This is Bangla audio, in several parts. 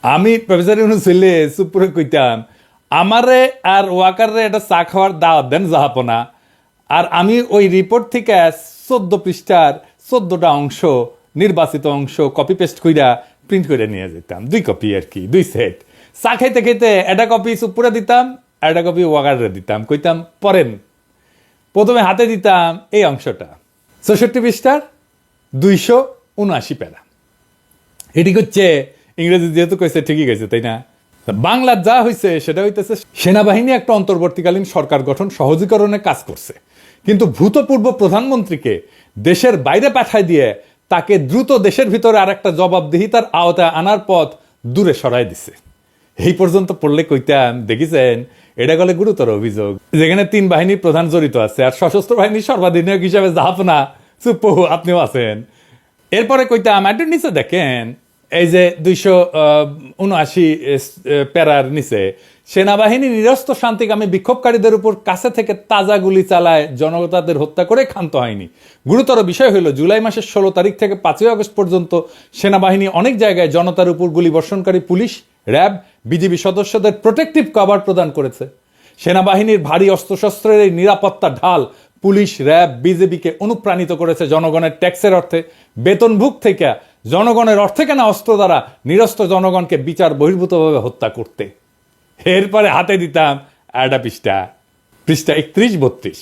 আমি প্রফেসর ইউনুস ছেলে চুপ কইতাম আমারে আর ওয়াকারে এটা চা খাওয়ার দাওয়াত দেন যাহাপনা। আর আমি ওই রিপোর্ট থেকে 14 পৃষ্ঠার 14টা অংশ, নির্বাচিত অংশ কপি পেস্ট কইরা প্রিন্ট করে নিয়ে যেতাম, 2 কপি আর কি, 2 সেট। চা খাইতে খাইতে একটা কপি চুপুরে দিতাম, একটা কপি ওয়াকারে দিতাম, কইতাম পড়েন। প্রথমে হাতে দিতাম এই অংশটা, 64 পৃষ্ঠার 279 প্যারা। এটি হচ্ছে ইংরেজি যেহেতু কইছে ঠিকই গেছে, তাই না? বাংলা যা হয়েছে সেটা হইতেছে সেনাবাহিনী একটা অন্তর্বর্তীকালীন সরকার গঠন সহজীকরণে কাজ করছে, কিন্তু ভূতপূর্ব প্রধানমন্ত্রীকে দেশের বাইরে পাঠায় দিয়ে তাকে দ্রুত দেশের ভিতরে আর একটা জবাবদিহিতার আওতায় আনার পথ দূরে সরাই দিছে। এই পর্যন্ত পড়লে কইতাম দেখিছেন এটা গেলে গুরুতর অভিযোগ, যেখানে 3 বাহিনীর প্রধান জড়িত আছে আর সশস্ত্র বাহিনীর সর্বাধিনায়ক হিসাবে জাহাপনা চুপ আপনিও আছেন। এরপরে কইতাম একটু নিচে দেখেন, এই যে 279 প্যারার নিচে সেনাবাহিনী নিরস্ত্র শান্তিকামী বিক্ষোভকারীদের উপর কাছে থেকে তাজা গুলি চালায়, জনতাদের হত্যা করে ক্ষান্ত হয়নি। গুরুতর বিষয় হলো জুলাই মাসের 16 তারিখ থেকে 5 আগস্ট পর্যন্ত সেনাবাহিনী অনেক জায়গায় জনতার উপর গুলি বর্ষণকারী পুলিশ, র্যাব, বিজিবি সদস্যদের প্রোটেক্টিভ কভার প্রদান করেছে। সেনাবাহিনীর ভারী অস্ত্রশস্ত্রের এই নিরাপত্তা ঢাল পুলিশ, র্যাব, বিজেপিকে অনুপ্রাণিত করেছে জনগণের ট্যাক্সের অর্থে, বেতনভুক থেকে জনগণের অর্থে কেনা অস্ত্র দ্বারা নিরস্ত্র জনগণকে বিচার বহির্ভূতভাবে হত্যা করতে। এরপরে হাতে দিতাম একটা পৃষ্ঠা 31-32।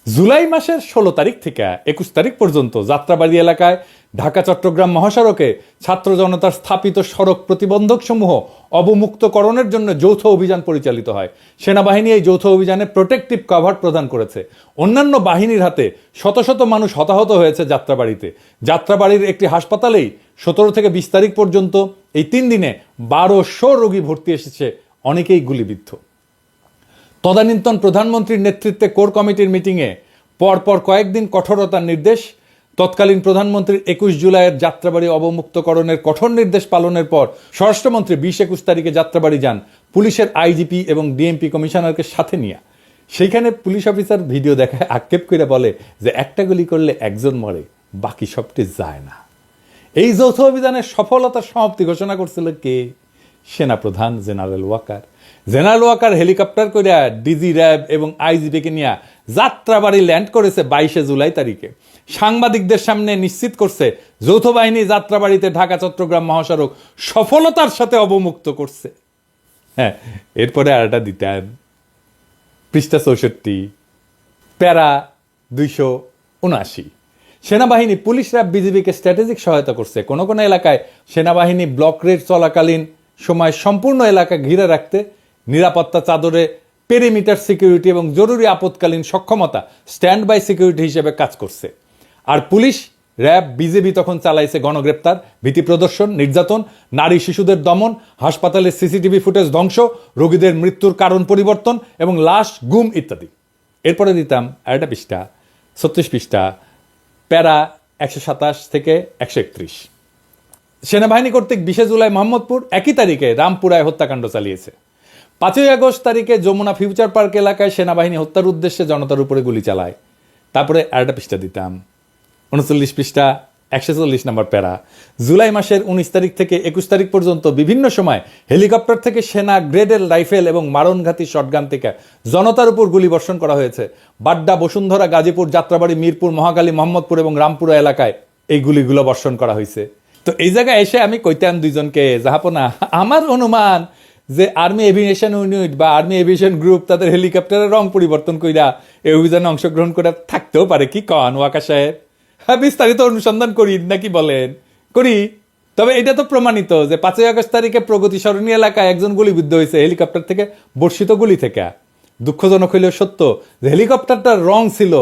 জুলাই মাসের 16 তারিখ থেকে 21 তারিখ পর্যন্ত যাত্রাবাড়ি এলাকায় ঢাকা চট্টগ্রাম মহাসড়কে ছাত্র জনতার স্থাপিত সড়ক প্রতিবন্ধক সমূহ অবমুক্তকরণের জন্য যৌথ অভিযান পরিচালিত হয়। সেনাবাহিনী এই যৌথ অভিযানে প্রোটেক্টিভ কভার প্রদান করেছে। অন্যান্য বাহিনীর হাতে শত শত মানুষ হতাহত হয়েছে যাত্রাবাড়িতে। যাত্রাবাড়ির একটি হাসপাতালেই 17 থেকে 20 তারিখ পর্যন্ত এই 3 দিনে 1200 রোগী ভর্তি এসেছে, অনেকেই গুলিবিদ্ধ। তদানীন্তন প্রধানমন্ত্রীর নেতৃত্বে কোর কমিটির মিটিংয়ে পরপর কয়েকদিন কঠোরতার নির্দেশ। তৎকালীন প্রধানমন্ত্রীর 21 জুলাইয়ের যাত্রাবাড়ি অবমুক্তকরণের কঠোর নির্দেশ পালনের পর স্বরাষ্ট্রমন্ত্রী 20-21 তারিখে যাত্রাবাড়ি যান পুলিশের আইজিপি এবং ডিএমপি কমিশনারকে সাথে নিয়ে। সেইখানে পুলিশ অফিসার ভিডিও দেখায় আক্ষেপ করে বলে যে একটা গুলি করলে একজন মরে, বাকি সবটি যায় না। এই যৌথ অভিযানের সফলতার সমাপ্তি ঘোষণা করছিল কে? সেনাপ্রধান general Waker. General Waker helicopter করে ডিজি, র্যাব এবং আইজিপিকে নিয়ে যাত্রাবাড়ি ল্যান্ড করেছে 22 জুলাই তারিখে। সাংবাদিকদের সামনে নিশ্চিত করছে যৌথ বাহিনী যাত্রাবাড়িতে ঢাকা চট্টগ্রাম মহাসড়ক সফলতার সাথে অবমুক্ত করছে। হ্যাঁ, এরপরে আর একটা দিতেন পৃষ্ঠা 64 প্যারা 279। সেনাবাহিনী, পুলিশ, র্যাব, বিজিবিকে স্ট্র্যাটেজিক সহায়তা করছে। কোনো কোনো এলাকায় সেনাবাহিনী ব্লক রেড চলাকালীন সময় সম্পূর্ণ এলাকা ঘিরে রাখতে নিরাপত্তা চাদরে পেরিমিটার সিকিউরিটি এবং জরুরি আপৎকালীন সক্ষমতা স্ট্যান্ড বাই সিকিউরিটি হিসেবে কাজ করছে। আর পুলিশ, র্যাব, বিজেপি তখন চালাইছে গণগ্রেপ্তার, ভীতি প্রদর্শন, নির্যাতন, নারী শিশুদের দমন, হাসপাতালের সিসিটিভি ফুটেজ ধ্বংস, রোগীদের মৃত্যুর কারণ পরিবর্তন এবং লাশ গুম ইত্যাদি। এরপরে দিতাম একটা পৃষ্ঠা 36 পৃষ্ঠা প্যারা 127 থেকে 131। সেনাবাহিনী কর্তৃক 20 জুলাই মোহাম্মদপুর, একই তারিখে রামপুরায় হত্যাকাণ্ড চালিয়েছে। 5 আগস্ট তারিখে যমুনা ফিউচার পার্ক এলাকায় সেনাবাহিনী হত্যার উদ্দেশ্যে জনতার উপরে গুলি চালায়। তারপরে আরেকটা পৃষ্ঠা দিতাম 39 পৃষ্ঠা 140 নম্বর প্যারা। জুলাই মাসের 19 তারিখ থেকে 21 তারিখ পর্যন্ত বিভিন্ন সময় হেলিকপ্টার থেকে সেনা গ্রেডের রাইফেল এবং মারণঘাতী শটগান থেকে জনতার উপর গুলি বর্ষণ করা হয়েছে। বাড্ডা, বসুন্ধরা, গাজীপুর, যাত্রাবাড়ি, মিরপুর, মহাখালী, মোহাম্মদপুর এবং রামপুরা এলাকায় এই গুলিগুলো বর্ষণ করা হয়েছে। তো এই জায়গায় এসে আমি কইতাম দুইজনকে, জাহাপনা আমার অনুমান যে আর্মি এভিয়েশন ইউনিট বা আর্মি এভিয়েশন গ্রুপ তাদের হেলিকপ্টারের রং পরিবর্তন কইরা এই অভিযানে অংশগ্রহণ করে থাকতেও পারে। কি কন ওয়াকা সাহেব? হ্যাঁ, বিস্তারিত অনুসন্ধান করি নাকি বলেন? করি। তবে এটা তো প্রমাণিত যে 5 আগস্ট তারিখে প্রগতি সরণি এলাকায় একজন গুলিবিদ্ধ হয়েছে হেলিকপ্টার থেকে বর্ষিত গুলি থেকে। দুঃখজনক হইলেও সত্য যে হেলিকপ্টারটার রং ছিল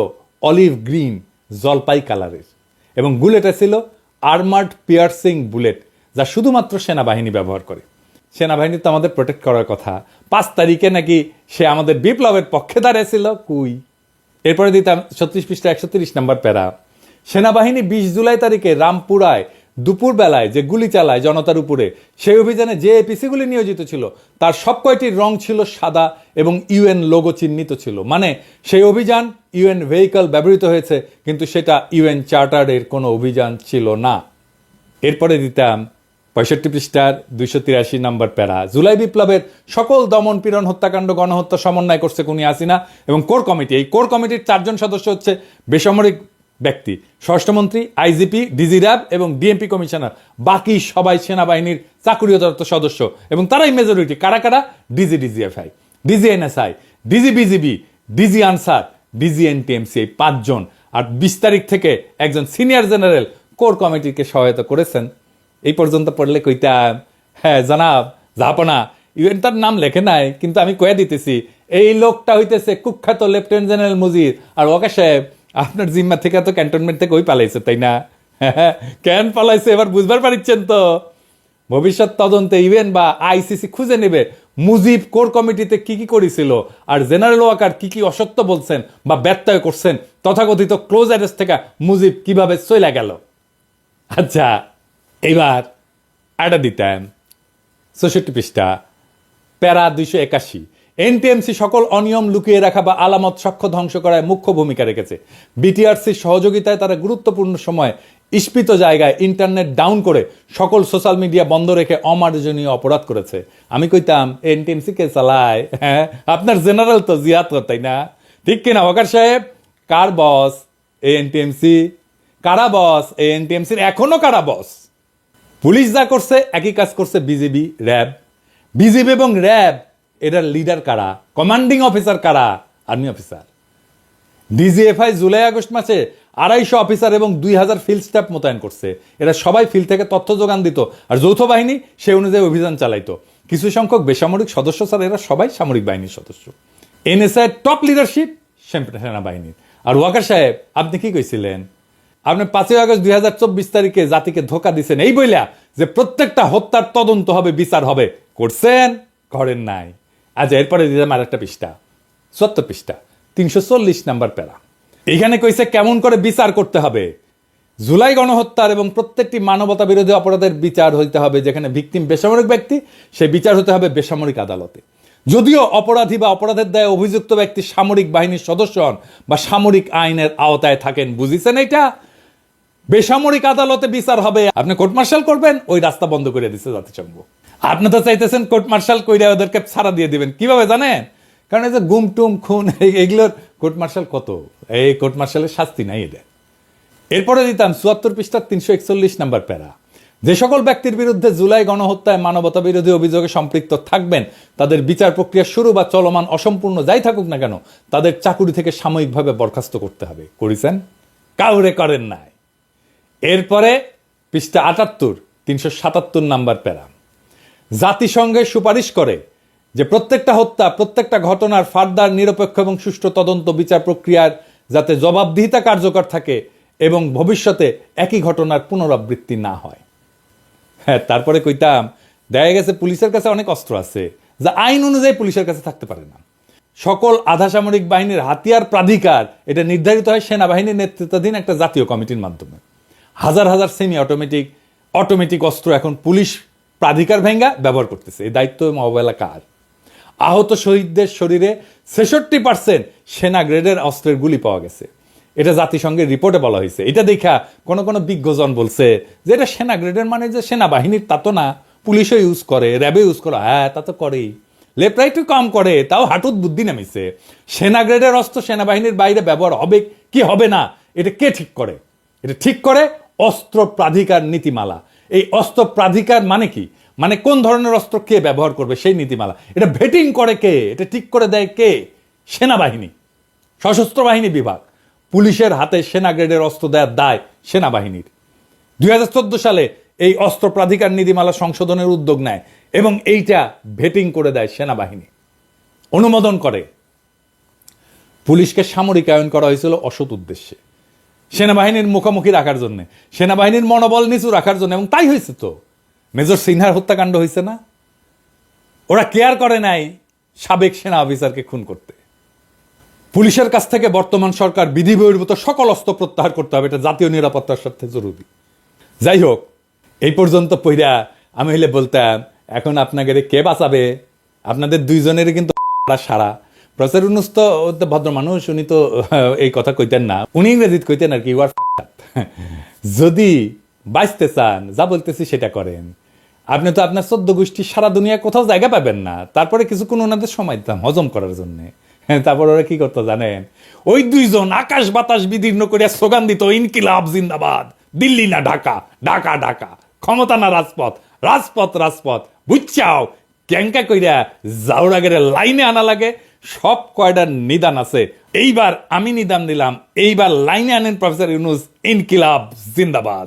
অলিভ গ্রিন, জলপাই কালারের, এবং বুলেটটা ছিল আর্মার্ড পিয়ার্সিং বুলেট, যা শুধুমাত্র সেনাবাহিনী ব্যবহার করে। সেনাবাহিনী তো আমাদের প্রোটেক্ট করার কথা। 5 তারিখে নাকি সে আমাদের বিপ্লবের পক্ষে দাঁড়িয়েছিল। কুই। এরপরে দিতাম 36 পৃষ্ঠা 130 নম্বর প্যারা। সেনাবাহিনী 20 জুলাই তারিখে রামপুরায় দুপুর বেলায় যে গুলি চালায় জনতার উপরে, সেই অভিযানে যে এপিসিগুলি নিয়োজিত ছিল তার সব কয়টির রং ছিল সাদা এবং ইউএন লোগো চিহ্নিত ছিল। মানে সেই অভিযান ইউএন ভেহিকল ব্যবহৃত হয়েছে, কিন্তু সেটা ইউএন চার্টারের কোনো অভিযান ছিল না। এরপরে দিতাম 65 পৃষ্ঠার 283 নম্বর প্যারা। জুলাই বিপ্লবের সকল দমন পীড়ন হত্যাকাণ্ড গণহত্যা সমন্বয় করছে খুনি হাসিনা এবং কোর কমিটি। এই কোর কমিটির 4 জন সদস্য হচ্ছে বেসামরিক ব্যক্তি, স্বরাষ্ট্রমন্ত্রী, আইজিপি, ডিজি র্যাব এবং ডিএমপি কমিশনার। বাকি সবাই সেনাবাহিনীর চাকুরিরত সদস্য এবং তারাই মেজরিটি। কারা কারা? DG DGFI, DG NSI, DG BGB, DG Ansar, DG NTMC, এই 5 জন। আর 20 তারিখ থেকে একজন সিনিয়র জেনারেল কোর কমিটিকে সহায়তা করেছেন। এই পর্যন্ত পড়লে কইতাম হ্যাঁ জানাব জাহাপনা, ইভেন তার নাম লেখে নাই, কিন্তু আমি কয়ে দিতেছি এই লোকটা হইতেছে কুখ্যাত লেফটেন্যান্ট জেনারেল মুজির। আর ওকে সাহেব আপনার জিম্মা থেকে তো ক্যান্টনমেন্ট থেকে ওই পালাইছে, তাই না? কেন পালাইছে এবার বুঝবার পারিচ্ছেন তো? ভবিষ্যৎ তদন্তে ইভেন বা আইসিসি খুঁজে নেবে মুজিব কোর কমিটিতে কি কি করেছিল আর জেনারেল ওয়াকার কি কি অসত্য বলছেন বা ব্যত্যয় করছেন, তথাকথিত ক্লোজ অ্যারেস্ট থেকে মুজিব কিভাবে চলে গেল। আচ্ছা, এবার আড্ডা দিতাম 64 পৃষ্ঠা প্যারা 281। এনটিএমসি সকল অনিয়ম লুকিয়ে রাখা বা আলামত সাক্ষ্য ধ্বংস করায় মুখ্য ভূমিকা রেখেছে। বিটিআরসির সহযোগিতায় তারা গুরুত্বপূর্ণ সময় ইস্পিত জায়গায় ইন্টারনেট ডাউন করে সকল সোশ্যাল মিডিয়া বন্ধ রেখে অমার্জনীয় অপরাধ করেছে। আমি কইতাম এনটিএমসি কে চালায়? হ্যাঁ, আপনার জেনারেল তো জিয়াত, তাই না? ঠিক কিনা ওয়াকার সাহেব? কার বস এই এনটিএমসি? কারা বস এই এনটিএমসির? এখনো কারা বস? পুলিশ যা করছে একই কাজ করছে বিজিবি, র্যাব। বিজিবি এবং র্যাব এটার লিডার কারা? কমান্ডিং অফিসার কারা? Army officer. DGFI July August মাসে 250 অফিসার এবং 2000 ফিল্ড স্টাফ মোতায়েন করছে। এরা সবাই ফিল্ড থেকে তথ্য যোগান দিত আর যৌথ বাহিনী সেই অনুযায়ী অভিযান চালাইতো। কিছু সংখ্যক বেসামরিক সদস্য ছাড়া এরা সবাই সামরিক বাহিনীর সদস্য। এনএসআই টপ লিডারশিপ সেনাবাহিনীর। আর ওয়াকার সাহেব আপনি কি কইছিলেন? আপনি 5 আগস্ট 2024 তারিখে জাতিকে ধোকা দিচ্ছেন এই বইলা যে প্রত্যেকটা হত্যার তদন্ত হবে, বিচার হবে। করছেন? করেন নাই। আচ্ছা, এরপরে দিলাম আর একটা পৃষ্ঠা, 70 পৃষ্ঠা 340 নাম্বার প্যারা। এইখানে কইছে কেমন করে বিচার করতে হবে। জুলাই গণহত্যার এবং প্রত্যেকটি মানবতা বিরোধী অপরাধের বিচার হইতে হবে যেখানে ভিকটিম বেসামরিক ব্যক্তি, সেই বিচার হতে হবে বেসামরিক আদালতে। যদিও অপরাধী বা অপরাধের দায়ে অভিযুক্ত ব্যক্তি সামরিক বাহিনীর সদস্য হন বা সামরিক আইনের আওতায় থাকেন। বুঝিছেন এইটা? বেসামরিক আদালতে বিচার হবে। আপনি কোর্ট মার্শাল করবেন, ওই রাস্তা বন্ধ করে দিচ্ছে জাতিসংঘ। আপনি তো চাইতেছেন কোর্ট মার্শাল কইরা ওদেরকে ছাড়া দিয়ে দিবেন। কিভাবে জানেন? কারণ এই যে গুম টুম খুন এগুলোর কোর্ট মার্শাল কত, এই কোর্ট মার্শালের শাস্তি নাই এদের। এরপরে দিতাম 74 পৃষ্ঠার 341 নাম্বার প্যারা। যে সকল ব্যক্তির বিরুদ্ধে জুলাই গণহত্যায় মানবতা বিরোধী অভিযোগে সম্পৃক্ত থাকবেন তাদের বিচার প্রক্রিয়া শুরু বা চলমান অসম্পূর্ণ যাই থাকুক না কেন তাদের চাকুরি থেকে সাময়িকভাবে বরখাস্ত করতে হবে। করেছেন? কাউরে করেন নাই। এরপরে পৃষ্ঠা 78 377 নাম্বার প্যারা। জাতিসংঘের সুপারিশ করে যে প্রত্যেকটা হত্যা, প্রত্যেকটা ঘটনার ফার্দার নিরপেক্ষ এবং সুষ্ঠু তদন্ত বিচার প্রক্রিয়ার যাতে জবাবদিহিতা কার্যকর থাকে এবং ভবিষ্যতে একই ঘটনার পুনরাবৃত্তি না হয়। হ্যাঁ, তারপরে কইতাম দেখা গেছে পুলিশের কাছে অনেক অস্ত্র আছে যা আইন অনুযায়ী পুলিশের কাছে থাকতে পারে না। সকল আধা সামরিক বাহিনীর হাতিয়ার প্রাধিকার এটা নির্ধারিত হয় সেনাবাহিনীর নেতৃত্বাধীন একটা জাতীয় কমিটির মাধ্যমে। হাজার হাজার সেমি অটোমেটিক অস্ত্র এখন পুলিশ প্রাধিকার ভেঙ্গা ব্যবহার করতেছে। এই দায়িত্ব মোবাইলা কার? আহত শহীদদের শরীরে 66% সেনা গ্রেডের অস্ত্রের গুলি পাওয়া গেছে। এটা জাতিসংঘের রিপোর্টে বলা হয়েছে। এটা দেখা কোনো বিজ্ঞজন বলছে যে এটা সেনা গ্রেডের মানে যে সেনাবাহিনীর তা তো না, পুলিশও ইউজ করে, র্যাবে ইউজ করে। হ্যাঁ, তা তো করেই, লেফট রাইটও কম করে, তাও হাঁটুত বুদ্ধি নামিছে। সেনা গ্রেডের অস্ত্র সেনাবাহিনীর বাইরে ব্যবহার হবে কি হবে না এটা কে ঠিক করে? এটা ঠিক করে অস্ত্র প্রাধিকার নীতিমালা। এই অস্ত্র প্রাধিকার মানে কি? মানে কোন ধরনের অস্ত্র কে ব্যবহার করবে সেই নীতিমালা। এটা ভেটিং করে কে? এটা ঠিক করে দেয় কে? সেনাবাহিনী, সশস্ত্র বাহিনী বিভাগ। পুলিশের হাতে সেনা গ্রেডের অস্ত্র দেওয়ার দায় সেনাবাহিনীর। 2014 সালে এই অস্ত্র প্রাধিকার নীতিমালা সংশোধনের উদ্যোগ নেয় এবং এইটা ভেটিং করে দেয় সেনাবাহিনী, অনুমোদন করে। পুলিশকে সামরিকায়ন করা হয়েছিল অসৎ উদ্দেশ্যে, সেনাবাহিনীর মুখোমুখি রাখার জন্য, সেনাবাহিনীর মনোবল নিচু রাখার জন্য। এবং তাই হয়েছে তো। মেজর সিনহার হত্যাকাণ্ড হয়েছে না? ওরা কেয়ার করে নাই সাবেক সেনা অফিসারকে খুন করতে। পুলিশের কাছ থেকে বর্তমান সরকার বিধি বহির্ভূত সকল অস্ত্র প্রত্যাহার করতে হবে, এটা জাতীয় নিরাপত্তার স্বার্থে জরুরি। যাই হোক, এই পর্যন্ত পইরা আমি হইলে বলতাম এখন আপনাকে কে বাঁচাবে? আপনাদের দুইজনেরই কিন্তু সারা। প্রফেসর ইউনূস তো ভদ্র মানুষ, উনি তো এই কথা কইতেন না, উনি ইংরেজিতে কইতেন আর কি, যদি বাঁচতে চান যা বলতেছি সেটা করেন, আপনি তো আপনার 14 গোষ্ঠী সারা দুনিয়া কোথাও জায়গা পাবেন না, তারপরে কিছুক্ষণ ওনাদের সময় দিতাম হজম করার জন্য। তারপর ওরা কি করতো জানেন? ওই দুইজন আকাশ বাতাস বিদীর্ণ করিয়া স্লোগান দিত, ইনকিলাব জিন্দাবাদ, দিল্লি না ঢাকা, ঢাকা ঢাকা, ক্ষমতা না রাজপথ, রাজপথ রাজপথ, বুঝছাও? ক্যাঙ্কা কইরা জাউরাগের লাইনে আনা লাগে। সব কয়টার নিদান আছে। এইবার আমি নিদান দিলাম, এইবার লাইনে আনেন প্রফেসর ইউনূস, ইনকিলাব জিন্দাবাদ।